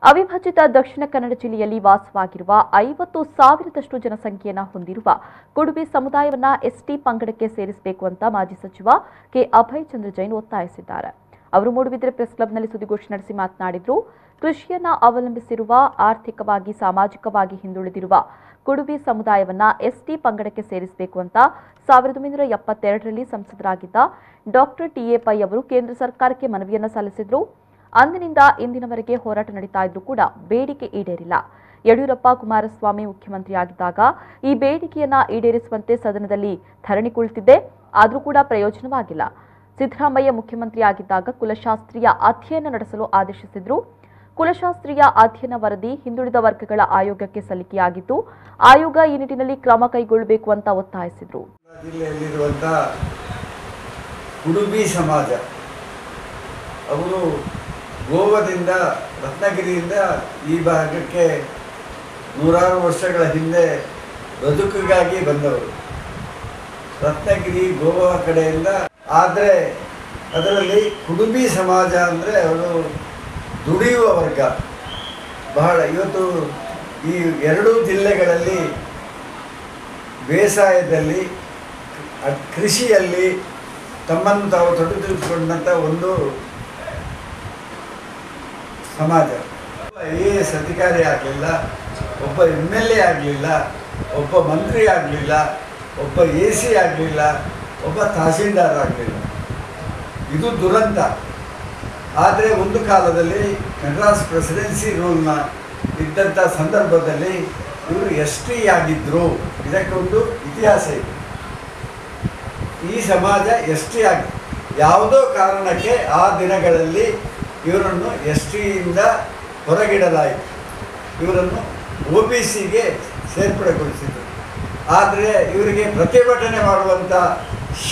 ಅವಿಭಜಿತ ದಕ್ಷಿಣ ಕನ್ನಡ ಜಿಲ್ಲೆಯಲ್ಲಿ ವಾಸವಾಗಿರುವ 50,000ದಷ್ಟು ಜನಸಂಖ್ಯೆಯನ್ನು ಹೊಂದಿರುವ ಕುಡುಬಿ ಸಮುದಾಯವನ್ನು ಎಸ್ಟಿ ಪಂಗಡಕ್ಕೆ ಸೇರಿಸಬೇಕು ಅಂತ ಮಾಜಿ ಸಚಿವ ಕೆ ಅಭಯ್ ಚಂದ್ರ ಜೈನ್ ಒತ್ತಾಯಿಸಿದ್ದಾರೆ. ಅವರು ಮೂಡುಬಿದಿರೆ ಪ್ರೆಸ್ ಕ್ಲಬ್ನಲ್ಲಿ ಸುದ್ದಿಗೋಷ್ಠಿ ನಡೆಸಿ ಮಾತನಾಡಿದರು. ಕೃಷಿಯನ್ನ ಅವಲಂಬಿಸಿರುವ ಆರ್ಥಿಕವಾಗಿ ಸಾಮಾಜಿಕವಾಗಿ ಹಿಂದುಳಿದಿರುವ ಕುಡುಬಿ ಸಮುದಾಯವನ್ನ ಎಸ್ಟಿ ಪಂಗಡಕ್ಕೆ ಸೇರಿಸಬೇಕು ಅಂತ 1972ರಲ್ಲಿ ಸಂಸದರಾಗಿದ್ದ ಡಾಕ್ಟರ್ ಟಿ.ಎ. ಪೈ ಅವರು ಕೇಂದ್ರ ಸರ್ಕಾರಕ್ಕೆ ಮನವಿಯನ್ನು ಸಲ್ಲಿಸಿದ್ರು. ಅಂದಿನಿಂದ ಇಂದಿನವರೆಗೆ ಹೋರಾಟ ನಡೀತಾ ಇದ್ರೂ ಕೂಡ ಬೇಡಿಕೆ ಈಡೇರಿಲ್ಲ. ಯಡಿಯೂರಪ್ಪ ಕುಮಾರಸ್ವಾಮಿ ಮುಖ್ಯಮಂತ್ರಿಯಾಗಿದ್ದಾಗ ಈ ಬೇಡಿಕೆಯನ್ನ ಈಡೇರಿಸುವಂತೆ ಸದನದಲ್ಲಿ ಧರಣಿ ಕುಳಿತಿದ್ದೆ, ಆದರೂ ಕೂಡ ಪ್ರಯೋಜನವಾಗಿಲ್ಲ. ಸಿದ್ದರಾಮಯ್ಯ ಮುಖ್ಯಮಂತ್ರಿಯಾಗಿದ್ದಾಗ ಕುಲಶಾಸ್ತ್ರೀಯ ಅಧ್ಯಯನ ನಡೆಸಲು ಆದೇಶಿಸಿದ್ರು. ಕುಲಶಾಸ್ತ್ರೀಯ ಅಧ್ಯಯನ ವರದಿ ಹಿಂದುಳಿದ ವರ್ಗಗಳ ಆಯೋಗಕ್ಕೆ ಸಲ್ಲಿಕೆಯಾಗಿದ್ದು, ಆಯೋಗ ಈ ನಿಟ್ಟಿನಲ್ಲಿ ಕ್ರಮ ಕೈಗೊಳ್ಳಬೇಕು ಅಂತ ಒತ್ತಾಯಿಸಿದ್ರು. ಜಿಲ್ಲೆಯಲ್ಲಿರುವಂತಹ ಕುಡುಬಿ ಸಮಾಜ ಅವರು ಗೋವಾದಿಂದ ರತ್ನಗಿರಿಯಿಂದ ಈ ಭಾಗಕ್ಕೆ ನೂರಾರು ವರ್ಷಗಳ ಹಿಂದೆ ಬದುಕಿಗಾಗಿ ಬಂದವರು. ರತ್ನಗಿರಿ ಗೋವಾ ಕಡೆಯಿಂದ. ಆದರೆ ಅದರಲ್ಲಿ ಕುಡುಬಿ ಸಮಾಜ ಅಂದರೆ ಅವರು ದುಡಿಯುವ ವರ್ಗ ಬಹಳ. ಇವತ್ತು ಈ ಎರಡೂ ಜಿಲ್ಲೆಗಳಲ್ಲಿ ಬೇಸಾಯದಲ್ಲಿ ಕೃಷಿಯಲ್ಲಿ ತಮ್ಮನ್ನು ತಾವು ತೊಡಗಿಸಿಕೊಂಡಂಥ ಒಂದು ಸಮಾಜ. IAS ಅಧಿಕಾರಿ ಆಗಲಿಲ್ಲ, ಒಬ್ಬ MLA ಆಗಲಿಲ್ಲ, ಒಬ್ಬ ಮಂತ್ರಿ ಆಗಲಿಲ್ಲ, ಒಬ್ಬ AC ಆಗಲಿಲ್ಲ, ಒಬ್ಬ ತಹಸೀಲ್ದಾರ್ ಆಗಲಿಲ್ಲ. ಇದು ದುರಂತ. ಆದರೆ ಒಂದು ಕಾಲದಲ್ಲಿ ಮೆಡ್ರಾಸ್ ಪ್ರೆಸಿಡೆನ್ಸಿ ರೂಲ್ನ ಇದ್ದಂಥ ಸಂದರ್ಭದಲ್ಲಿ ಇವರು ST ಆಗಿದ್ದರು. ಇದಕ್ಕೊಂದು ಇತಿಹಾಸ ಇದೆ. ಈ ಸಮಾಜ ST ಆಗಿ ಯಾವುದೋ ಕಾರಣಕ್ಕೆ ಆ ದಿನಗಳಲ್ಲಿ ಇವರನ್ನು STಯಿಂದ ಹೊರಗಿಡಲಾಯಿತು. ಇವರನ್ನು OBCಗೆ ಸೇರ್ಪಡೆಗೊಳಿಸಿದರು. ಆದರೆ ಇವರಿಗೆ ಪ್ರತಿಭಟನೆ ಮಾಡುವಂಥ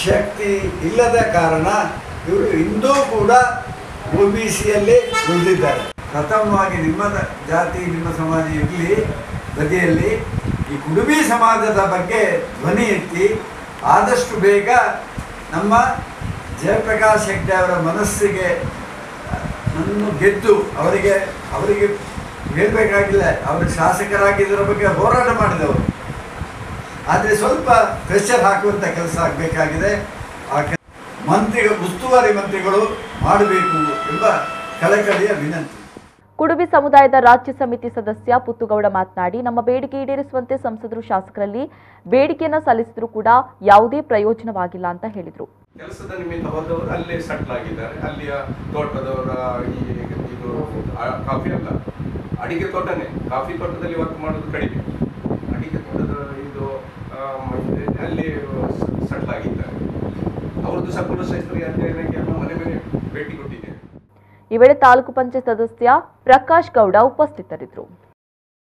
ಶಕ್ತಿ ಇಲ್ಲದ ಕಾರಣ ಇವರು ಇಂದೂ ಕೂಡ OBCಯಲ್ಲಿ ಉಳಿದಿದ್ದಾರೆ. ಪ್ರಥಮವಾಗಿ ನಿಮ್ಮ ಜಾತಿ ನಿಮ್ಮ ಸಮಾಜ ಇರಲಿ ಬದಿಯಲ್ಲಿ, ಈ ಕುಡುಬಿ ಸಮಾಜದ ಬಗ್ಗೆ ಧ್ವನಿ ಎತ್ತಿ ಆದಷ್ಟು ಬೇಗ ನಮ್ಮ ಜಯಪ್ರಕಾಶ್ ಹೆಗ್ಡೆ ಅವರ ಮನಸ್ಸಿಗೆ ಗೆದ್ದು ಅವರಿಗೆ ಹೇಳಬೇಕಾಗಿಲ್ಲ. ಅವರು ಶಾಸಕರಾಗಿದ್ದರ ಬಗ್ಗೆ ಹೋರಾಟ ಮಾಡಿದವರು. ಆದರೆ ಸ್ವಲ್ಪ ಪ್ರೆಷರ್ ಹಾಕುವಂಥ ಕೆಲಸ ಆಗಬೇಕಾಗಿದೆ. ಉಸ್ತುವಾರಿ ಮಂತ್ರಿಗಳು ಮಾಡಬೇಕು ಎಂಬ ಕಳಕಳಿಯ ವಿನಂತಿ. ಕುಡುಬಿ ಸಮುದಾಯದ ರಾಜ್ಯ ಸಮಿತಿ ಸದಸ್ಯ ಪುತ್ತುಗೌಡ ಮಾತನಾಡಿ, ನಮ್ಮ ಬೇಡಿಕೆ ಈಡೇರಿಸುವಂತೆ ಸಂಸದರು ಶಾಸಕರಲ್ಲಿ ಬೇಡಿಕೆಯನ್ನು ಸಲ್ಲಿಸಿದ್ರು ಕೂಡ ಯಾವುದೇ ಪ್ರಯೋಜನವಾಗಿಲ್ಲ ಅಂತ ಹೇಳಿದರು. ಕೆಲಸದ ನಿಮಿತ್ತ ಹೋದವರು ಅಲ್ಲೇ ಸೆಟ್ಲ್ ಆಗಿದ್ದಾರೆ. ಅಲ್ಲಿಯ ತೋಟದವರ ಇದು ಕಾಫಿ ಅಲ್ಲ, ಅಡಿಕೆ ತೋಟನೇ. ಕಾಫಿ ತೋಟದಲ್ಲಿ ವರ್ಕ್ ಮಾಡೋದು ಕಡಿಮೆ. ಅಡಿಕೆ ತೋಟದ ಇದು ಅಲ್ಲಿ ಸೆಟ್ಲ್ ಆಗಿದ್ದಾರೆ. ಅವ್ರದ್ದು ಕುಲಶಾಸ್ತ್ರೀಯ ಅಧ್ಯಯನಕ್ಕೆ ಮನೆ ಮನೆ ಭೇಟಿ ಕೊಟ್ಟಿದ್ದೇವೆ. ಈ ವೇಳೆ ತಾಲೂಕು ಪಂಚಾಯತ್ ಸದಸ್ಯ ಪ್ರಕಾಶ್ ಗೌಡ ಉಪಸ್ಥಿತರಿದ್ದರು.